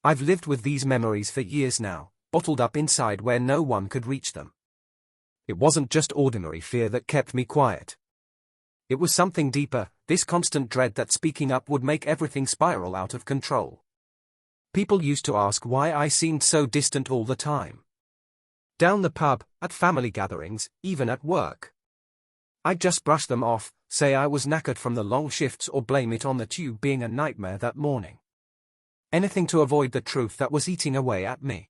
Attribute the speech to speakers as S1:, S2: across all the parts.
S1: I've lived with these memories for years now, bottled up inside where no one could reach them. It wasn't just ordinary fear that kept me quiet. It was something deeper, this constant dread that speaking up would make everything spiral out of control. People used to ask why I seemed so distant all the time. Down the pub, at family gatherings, even at work. I'd just brush them off, say I was knackered from the long shifts or blame it on the tube being a nightmare that morning. Anything to avoid the truth that was eating away at me.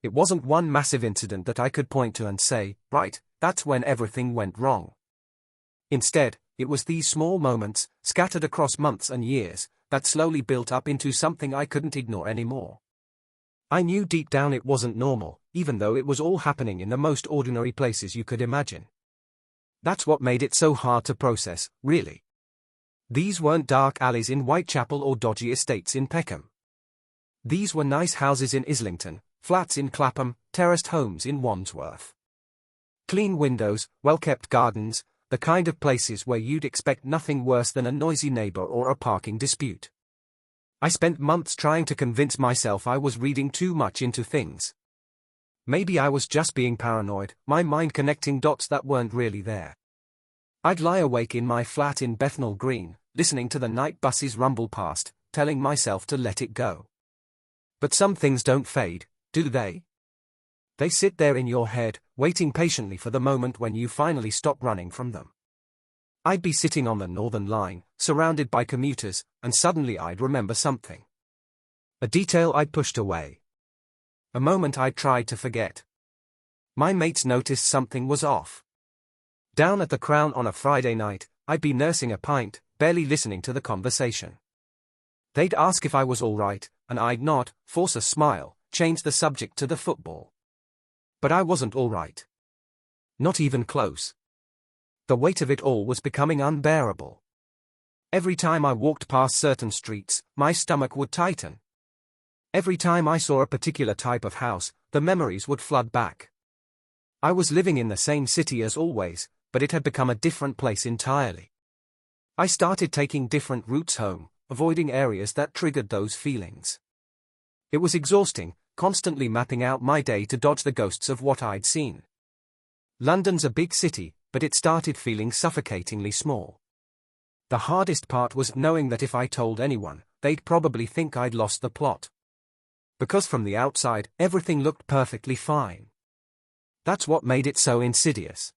S1: It wasn't one massive incident that I could point to and say, right, that's when everything went wrong. Instead, it was these small moments, scattered across months and years, that slowly built up into something I couldn't ignore anymore. I knew deep down it wasn't normal, even though it was all happening in the most ordinary places you could imagine. That's what made it so hard to process, really. These weren't dark alleys in Whitechapel or dodgy estates in Peckham. These were nice houses in Islington, flats in Clapham, terraced homes in Wandsworth. Clean windows, well-kept gardens, the kind of places where you'd expect nothing worse than a noisy neighbor or a parking dispute. I spent months trying to convince myself I was reading too much into things. Maybe I was just being paranoid, my mind connecting dots that weren't really there. I'd lie awake in my flat in Bethnal Green, listening to the night buses rumble past, telling myself to let it go. But some things don't fade, do they? They sit there in your head, waiting patiently for the moment when you finally stop running from them. I'd be sitting on the Northern Line, surrounded by commuters, and suddenly I'd remember something. A detail I'd pushed away. A moment I'd tried to forget. My mates noticed something was off. Down at the Crown on a Friday night, I'd be nursing a pint, barely listening to the conversation. They'd ask if I was all right, and I'd nod, force a smile, change the subject to the football. But I wasn't all right. Not even close. The weight of it all was becoming unbearable. Every time I walked past certain streets, my stomach would tighten. Every time I saw a particular type of house, the memories would flood back. I was living in the same city as always, but it had become a different place entirely. I started taking different routes home, avoiding areas that triggered those feelings. It was exhausting, constantly mapping out my day to dodge the ghosts of what I'd seen. London's a big city, but it started feeling suffocatingly small. The hardest part was knowing that if I told anyone, they'd probably think I'd lost the plot. Because from the outside, everything looked perfectly fine. That's what made it so insidious.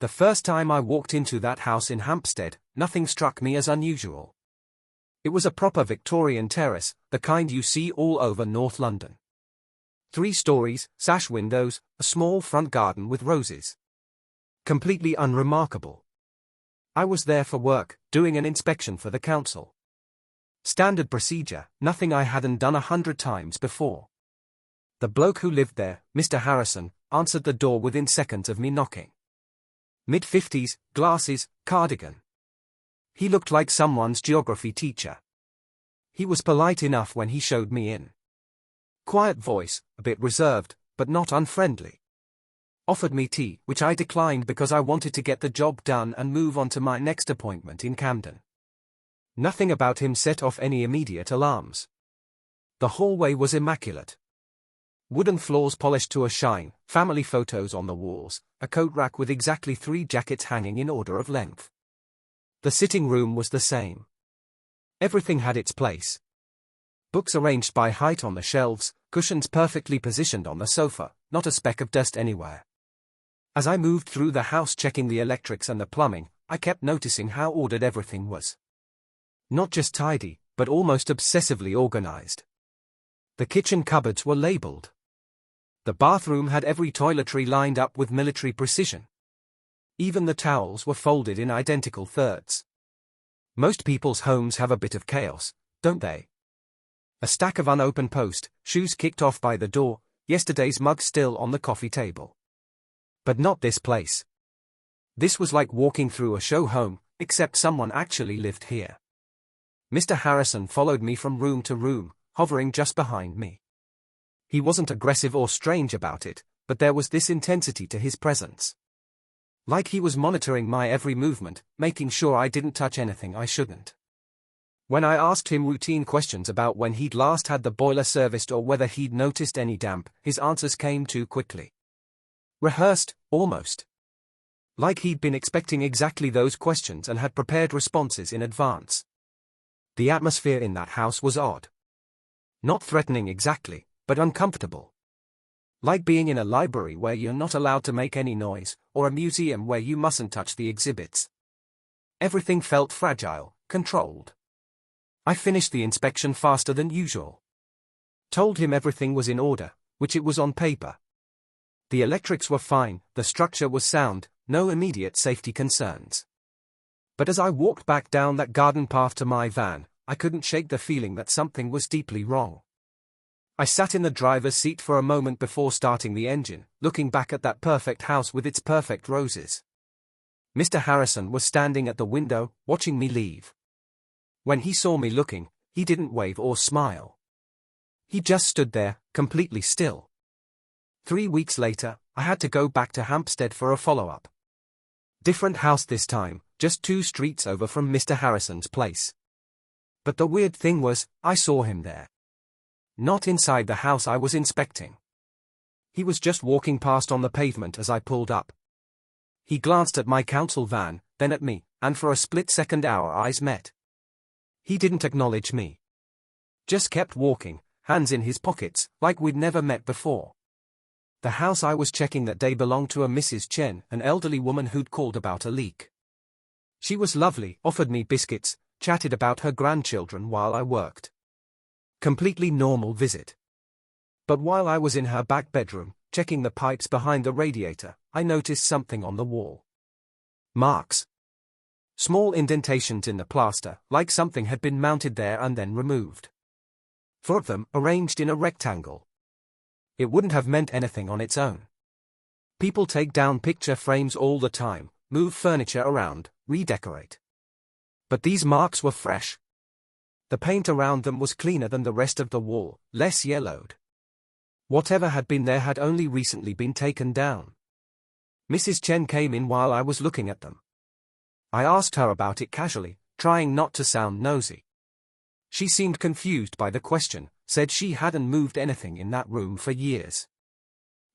S1: The first time I walked into that house in Hampstead, nothing struck me as unusual. It was a proper Victorian terrace, the kind you see all over North London. 3 stories, sash windows, a small front garden with roses. Completely unremarkable. I was there for work, doing an inspection for the council. Standard procedure, nothing I hadn't done 100 times before. The bloke who lived there, Mr. Harrison, answered the door within seconds of me knocking. Mid-50s, glasses, cardigan. He looked like someone's geography teacher. He was polite enough when he showed me in. Quiet voice, a bit reserved, but not unfriendly. Offered me tea, which I declined because I wanted to get the job done and move on to my next appointment in Camden. Nothing about him set off any immediate alarms. The hallway was immaculate. Wooden floors polished to a shine, family photos on the walls, a coat rack with exactly 3 jackets hanging in order of length. The sitting room was the same. Everything had its place. Books arranged by height on the shelves, cushions perfectly positioned on the sofa, not a speck of dust anywhere. As I moved through the house checking the electrics and the plumbing, I kept noticing how ordered everything was. Not just tidy, but almost obsessively organized. The kitchen cupboards were labeled. The bathroom had every toiletry lined up with military precision. Even the towels were folded in identical thirds. Most people's homes have a bit of chaos, don't they? A stack of unopened post, shoes kicked off by the door, yesterday's mug still on the coffee table. But not this place. This was like walking through a show home, except someone actually lived here. Mr. Harrison followed me from room to room, hovering just behind me. He wasn't aggressive or strange about it, but there was this intensity to his presence. Like he was monitoring my every movement, making sure I didn't touch anything I shouldn't. When I asked him routine questions about when he'd last had the boiler serviced or whether he'd noticed any damp, his answers came too quickly. Rehearsed, almost. Like he'd been expecting exactly those questions and had prepared responses in advance. The atmosphere in that house was odd. Not threatening exactly, but uncomfortable. Like being in a library where you're not allowed to make any noise, or a museum where you mustn't touch the exhibits. Everything felt fragile, controlled. I finished the inspection faster than usual. Told him everything was in order, which it was on paper. The electrics were fine, the structure was sound, no immediate safety concerns. But as I walked back down that garden path to my van, I couldn't shake the feeling that something was deeply wrong. I sat in the driver's seat for a moment before starting the engine, looking back at that perfect house with its perfect roses. Mr. Harrison was standing at the window, watching me leave. When he saw me looking, he didn't wave or smile. He just stood there, completely still. 3 weeks later, I had to go back to Hampstead for a follow-up. Different house this time, just 2 streets over from Mr. Harrison's place. But the weird thing was, I saw him there. Not inside the house I was inspecting. He was just walking past on the pavement as I pulled up. He glanced at my council van, then at me, and for a split second our eyes met. He didn't acknowledge me. Just kept walking, hands in his pockets, like we'd never met before. The house I was checking that day belonged to a Mrs. Chen, an elderly woman who'd called about a leak. She was lovely, offered me biscuits, chatted about her grandchildren while I worked. Completely normal visit. But while I was in her back bedroom, checking the pipes behind the radiator, I noticed something on the wall. Marks. Small indentations in the plaster, like something had been mounted there and then removed. 4 of them, arranged in a rectangle. It wouldn't have meant anything on its own. People take down picture frames all the time, move furniture around, redecorate. But these marks were fresh. The paint around them was cleaner than the rest of the wall, less yellowed. Whatever had been there had only recently been taken down. Mrs. Chen came in while I was looking at them. I asked her about it casually, trying not to sound nosy. She seemed confused by the question, said she hadn't moved anything in that room for years.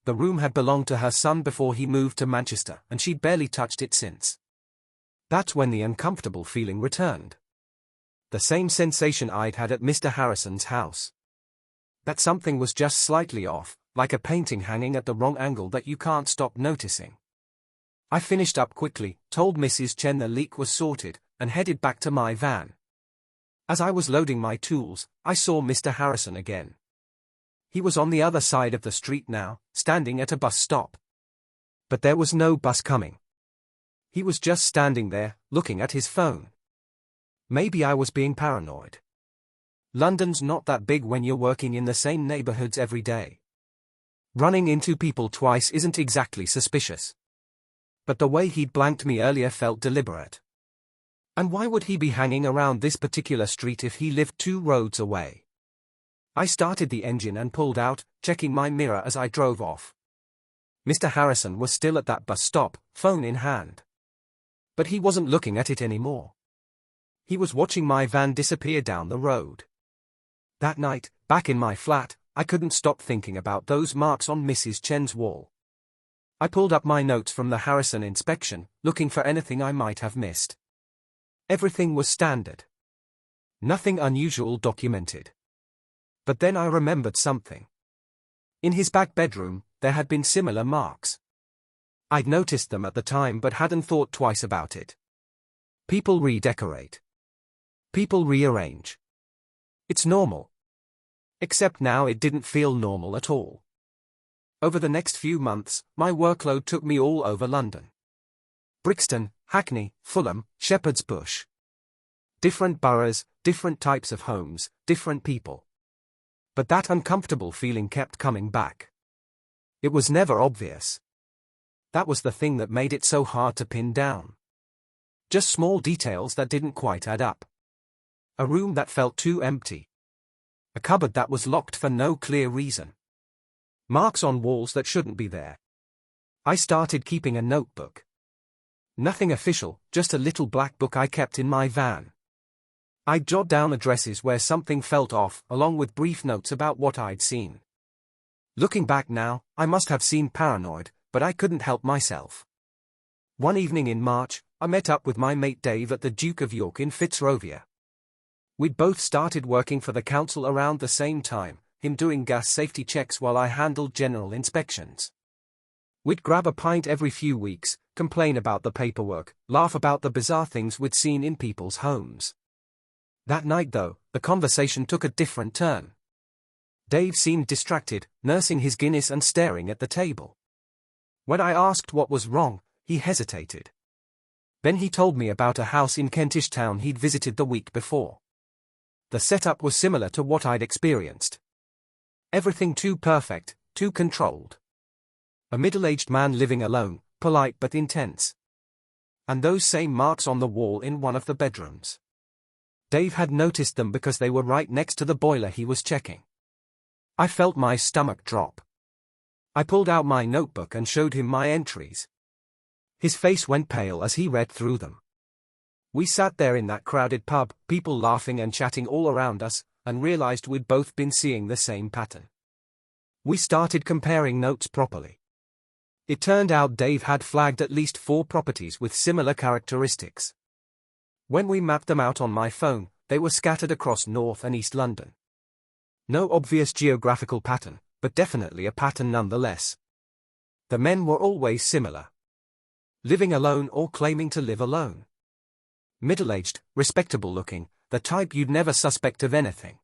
S1: The room had belonged to her son before he moved to Manchester, and she'd barely touched it since. That's when the uncomfortable feeling returned. The same sensation I'd had at Mr. Harrison's house. That something was just slightly off, like a painting hanging at the wrong angle that you can't stop noticing. I finished up quickly, told Mrs. Chen the leak was sorted, and headed back to my van. As I was loading my tools, I saw Mr. Harrison again. He was on the other side of the street now, standing at a bus stop. But there was no bus coming. He was just standing there, looking at his phone. Maybe I was being paranoid. London's not that big when you're working in the same neighborhoods every day. Running into people twice isn't exactly suspicious. But the way he'd blanked me earlier felt deliberate. And why would he be hanging around this particular street if he lived 2 roads away? I started the engine and pulled out, checking my mirror as I drove off. Mr. Harrison was still at that bus stop, phone in hand. But he wasn't looking at it anymore. He was watching my van disappear down the road. That night, back in my flat, I couldn't stop thinking about those marks on Mrs. Chen's wall. I pulled up my notes from the Harrison inspection, looking for anything I might have missed. Everything was standard. Nothing unusual documented. But then I remembered something. In his back bedroom, there had been similar marks. I'd noticed them at the time but hadn't thought twice about it. People redecorate. People rearrange. It's normal. Except now it didn't feel normal at all. Over the next few months, my workload took me all over London. Brixton, Hackney, Fulham, Shepherd's Bush. Different boroughs, different types of homes, different people. But that uncomfortable feeling kept coming back. It was never obvious. That was the thing that made it so hard to pin down. Just small details that didn't quite add up. A room that felt too empty. A cupboard that was locked for no clear reason. Marks on walls that shouldn't be there. I started keeping a notebook. Nothing official, just a little black book I kept in my van. I'd jot down addresses where something felt off, along with brief notes about what I'd seen. Looking back now, I must have seemed paranoid, but I couldn't help myself. One evening in March, I met up with my mate Dave at the Duke of York in Fitzrovia. We'd both started working for the council around the same time, him doing gas safety checks while I handled general inspections. We'd grab a pint every few weeks, complain about the paperwork, laugh about the bizarre things we'd seen in people's homes. That night though, the conversation took a different turn. Dave seemed distracted, nursing his Guinness and staring at the table. When I asked what was wrong, he hesitated. Then he told me about a house in Kentish Town he'd visited the week before. The setup was similar to what I'd experienced. Everything too perfect, too controlled. A middle-aged man living alone, polite but intense. And those same marks on the wall in one of the bedrooms. Dave had noticed them because they were right next to the boiler he was checking. I felt my stomach drop. I pulled out my notebook and showed him my entries. His face went pale as he read through them. We sat there in that crowded pub, people laughing and chatting all around us, and realized we'd both been seeing the same pattern. We started comparing notes properly. It turned out Dave had flagged at least 4 properties with similar characteristics. When we mapped them out on my phone, they were scattered across North and East London. No obvious geographical pattern, but definitely a pattern nonetheless. The men were always similar. Living alone or claiming to live alone. Middle-aged, respectable-looking, the type you'd never suspect of anything.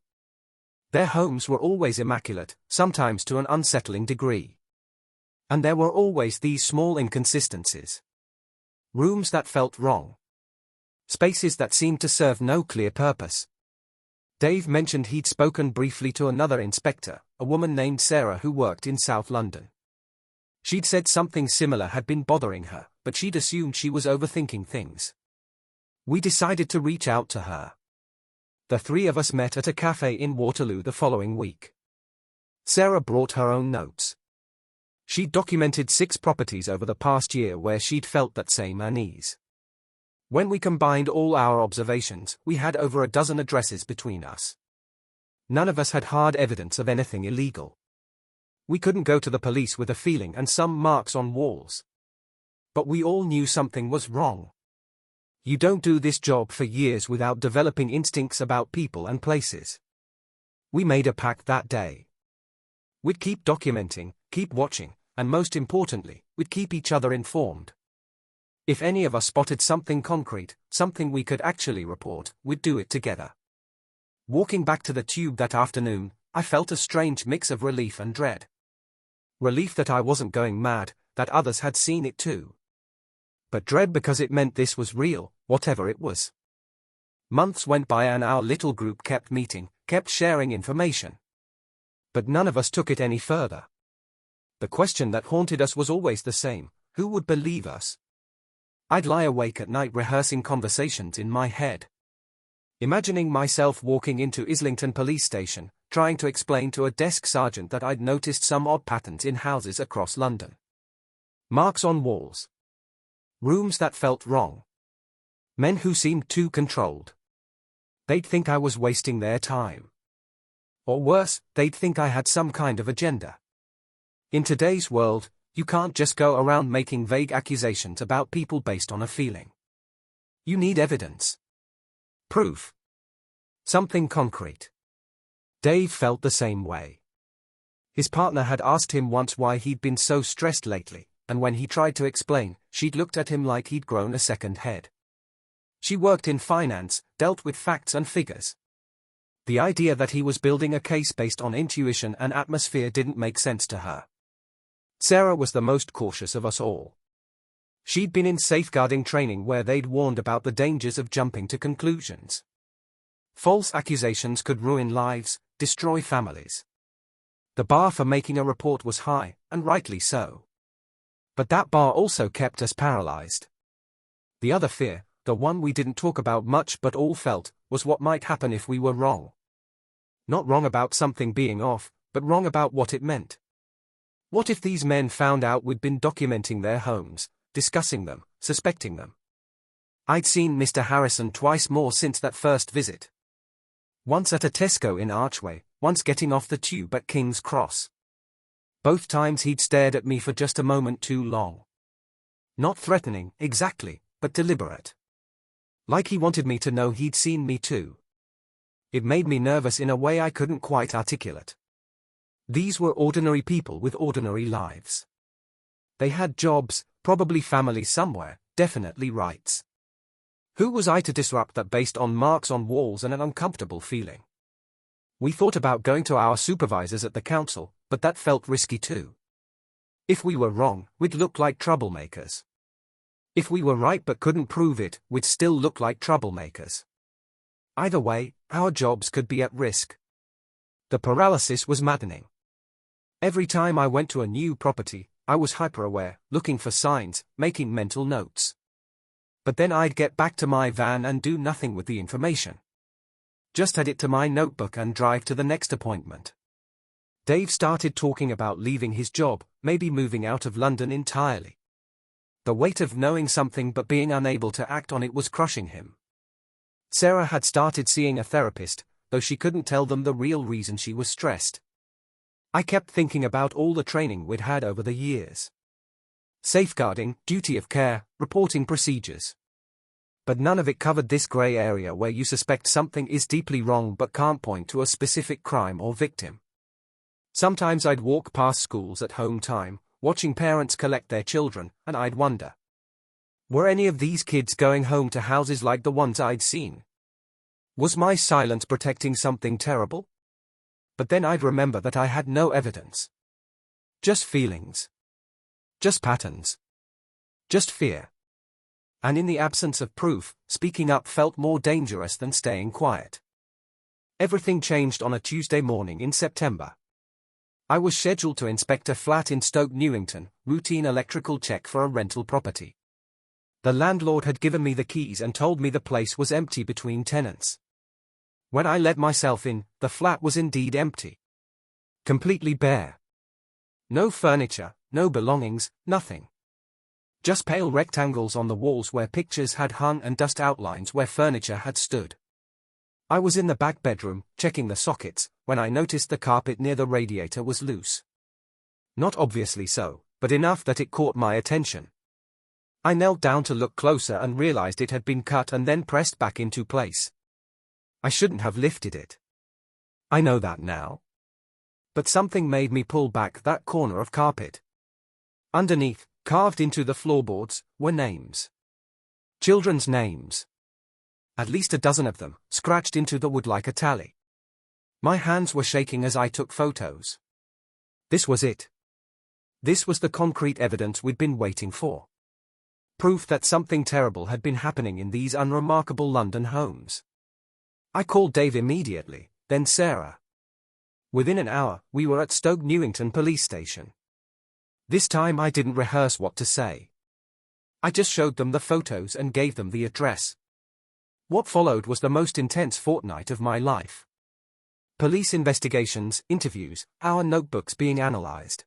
S1: Their homes were always immaculate, sometimes to an unsettling degree. And there were always these small inconsistencies. Rooms that felt wrong. Spaces that seemed to serve no clear purpose. Dave mentioned he'd spoken briefly to another inspector, a woman named Sarah who worked in South London. She'd said something similar had been bothering her, but she'd assumed she was overthinking things. We decided to reach out to her. The 3 of us met at a cafe in Waterloo the following week. Sarah brought her own notes. She'd documented 6 properties over the past year where she'd felt that same unease. When we combined all our observations, we had over a dozen addresses between us. None of us had hard evidence of anything illegal. We couldn't go to the police with a feeling and some marks on walls. But we all knew something was wrong. You don't do this job for years without developing instincts about people and places. We made a pact that day. We'd keep documenting, keep watching, and most importantly, we'd keep each other informed. If any of us spotted something concrete, something we could actually report, we'd do it together. Walking back to the tube that afternoon, I felt a strange mix of relief and dread. Relief that I wasn't going mad, that others had seen it too. But dread because it meant this was real, whatever it was. Months went by and our little group kept meeting, kept sharing information. But none of us took it any further. The question that haunted us was always the same: who would believe us? I'd lie awake at night rehearsing conversations in my head. Imagining myself walking into Islington police station, trying to explain to a desk sergeant that I'd noticed some odd patterns in houses across London. Marks on walls. Rooms that felt wrong. Men who seemed too controlled. They'd think I was wasting their time. Or worse, they'd think I had some kind of agenda. In today's world, you can't just go around making vague accusations about people based on a feeling. You need evidence. Proof. Something concrete. Dave felt the same way. His partner had asked him once why he'd been so stressed lately, and when he tried to explain, she'd looked at him like he'd grown a second head. She worked in finance, dealt with facts and figures. The idea that he was building a case based on intuition and atmosphere didn't make sense to her. Sarah was the most cautious of us all. She'd been in safeguarding training where they'd warned about the dangers of jumping to conclusions. False accusations could ruin lives, destroy families. The bar for making a report was high, and rightly so. But that bar also kept us paralyzed. The other fear, the one we didn't talk about much but all felt, was what might happen if we were wrong. Not wrong about something being off, but wrong about what it meant. What if these men found out we'd been documenting their homes, discussing them, suspecting them? I'd seen Mr. Harrison twice more since that first visit. Once at a Tesco in Archway, once getting off the tube at King's Cross. Both times he'd stared at me for just a moment too long. Not threatening, exactly, but deliberate. Like he wanted me to know he'd seen me too. It made me nervous in a way I couldn't quite articulate. These were ordinary people with ordinary lives. They had jobs, probably families somewhere, definitely rights. Who was I to disrupt that based on marks on walls and an uncomfortable feeling? We thought about going to our supervisors at the council, but that felt risky too. If we were wrong, we'd look like troublemakers. If we were right but couldn't prove it, we'd still look like troublemakers. Either way, our jobs could be at risk. The paralysis was maddening. Every time I went to a new property, I was hyper-aware, looking for signs, making mental notes. But then I'd get back to my van and do nothing with the information. Just add it to my notebook and drive to the next appointment. Dave started talking about leaving his job, maybe moving out of London entirely. The weight of knowing something but being unable to act on it was crushing him. Sarah had started seeing a therapist, though she couldn't tell them the real reason she was stressed. I kept thinking about all the training we'd had over the years. Safeguarding, duty of care, reporting procedures. But none of it covered this grey area where you suspect something is deeply wrong but can't point to a specific crime or victim. Sometimes I'd walk past schools at home time, watching parents collect their children, and I'd wonder. Were any of these kids going home to houses like the ones I'd seen? Was my silence protecting something terrible? But then I'd remember that I had no evidence. Just feelings. Just patterns. Just fear. And in the absence of proof, speaking up felt more dangerous than staying quiet. Everything changed on a Tuesday morning in September. I was scheduled to inspect a flat in Stoke Newington, routine electrical check for a rental property. The landlord had given me the keys and told me the place was empty between tenants. When I let myself in, the flat was indeed empty. Completely bare. No furniture, no belongings, nothing. Just pale rectangles on the walls where pictures had hung and dust outlines where furniture had stood. I was in the back bedroom, checking the sockets, when I noticed the carpet near the radiator was loose. Not obviously so, but enough that it caught my attention. I knelt down to look closer and realized it had been cut and then pressed back into place. I shouldn't have lifted it. I know that now. But something made me pull back that corner of carpet. Underneath, carved into the floorboards, were names. Children's names. At least a dozen of them, scratched into the wood like a tally. My hands were shaking as I took photos. This was it. This was the concrete evidence we'd been waiting for. Proof that something terrible had been happening in these unremarkable London homes. I called Dave immediately, then Sarah. Within an hour, we were at Stoke Newington police station. This time I didn't rehearse what to say. I just showed them the photos and gave them the address. What followed was the most intense fortnight of my life. Police investigations, interviews, our notebooks being analysed.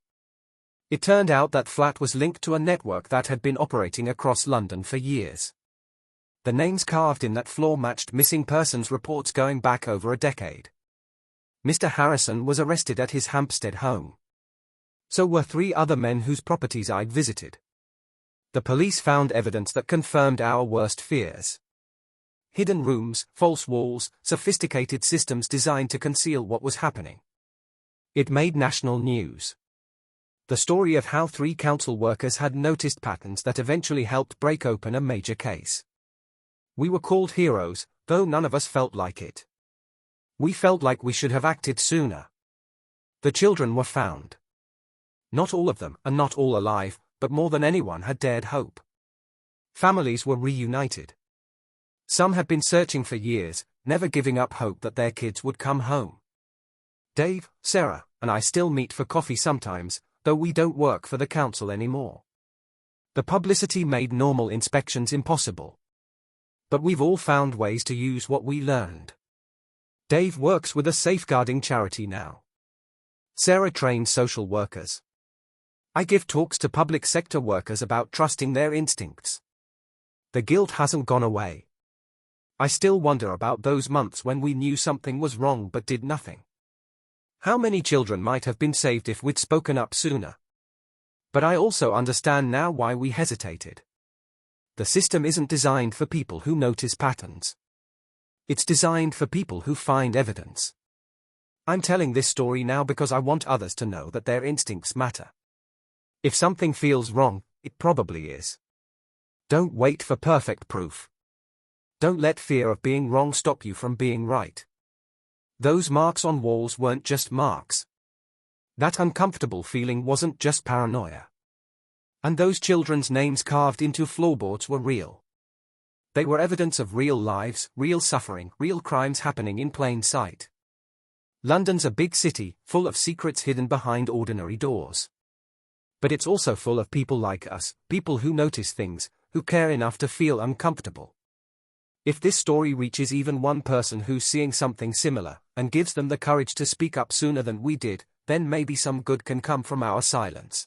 S1: It turned out that flat was linked to a network that had been operating across London for years. The names carved in that floor matched missing persons reports going back over a decade. Mr. Harrison was arrested at his Hampstead home. So were 3 other men whose properties I'd visited. The police found evidence that confirmed our worst fears. Hidden rooms, false walls, sophisticated systems designed to conceal what was happening. It made national news. The story of how 3 council workers had noticed patterns that eventually helped break open a major case. We were called heroes, though none of us felt like it. We felt like we should have acted sooner. The children were found. Not all of them, and not all alive, but more than anyone had dared hope. Families were reunited. Some had been searching for years, never giving up hope that their kids would come home. Dave, Sarah, and I still meet for coffee sometimes, though we don't work for the council anymore. The publicity made normal inspections impossible. But we've all found ways to use what we learned. Dave works with a safeguarding charity now. Sarah trains social workers. I give talks to public sector workers about trusting their instincts. The guilt hasn't gone away. I still wonder about those months when we knew something was wrong but did nothing. How many children might have been saved if we'd spoken up sooner? But I also understand now why we hesitated. The system isn't designed for people who notice patterns. It's designed for people who find evidence. I'm telling this story now because I want others to know that their instincts matter. If something feels wrong, it probably is. Don't wait for perfect proof. Don't let fear of being wrong stop you from being right. Those marks on walls weren't just marks. That uncomfortable feeling wasn't just paranoia. And those children's names carved into floorboards were real. They were evidence of real lives, real suffering, real crimes happening in plain sight. London's a big city, full of secrets hidden behind ordinary doors. But it's also full of people like us, people who notice things, who care enough to feel uncomfortable. If this story reaches even one person who's seeing something similar, and gives them the courage to speak up sooner than we did, then maybe some good can come from our silence.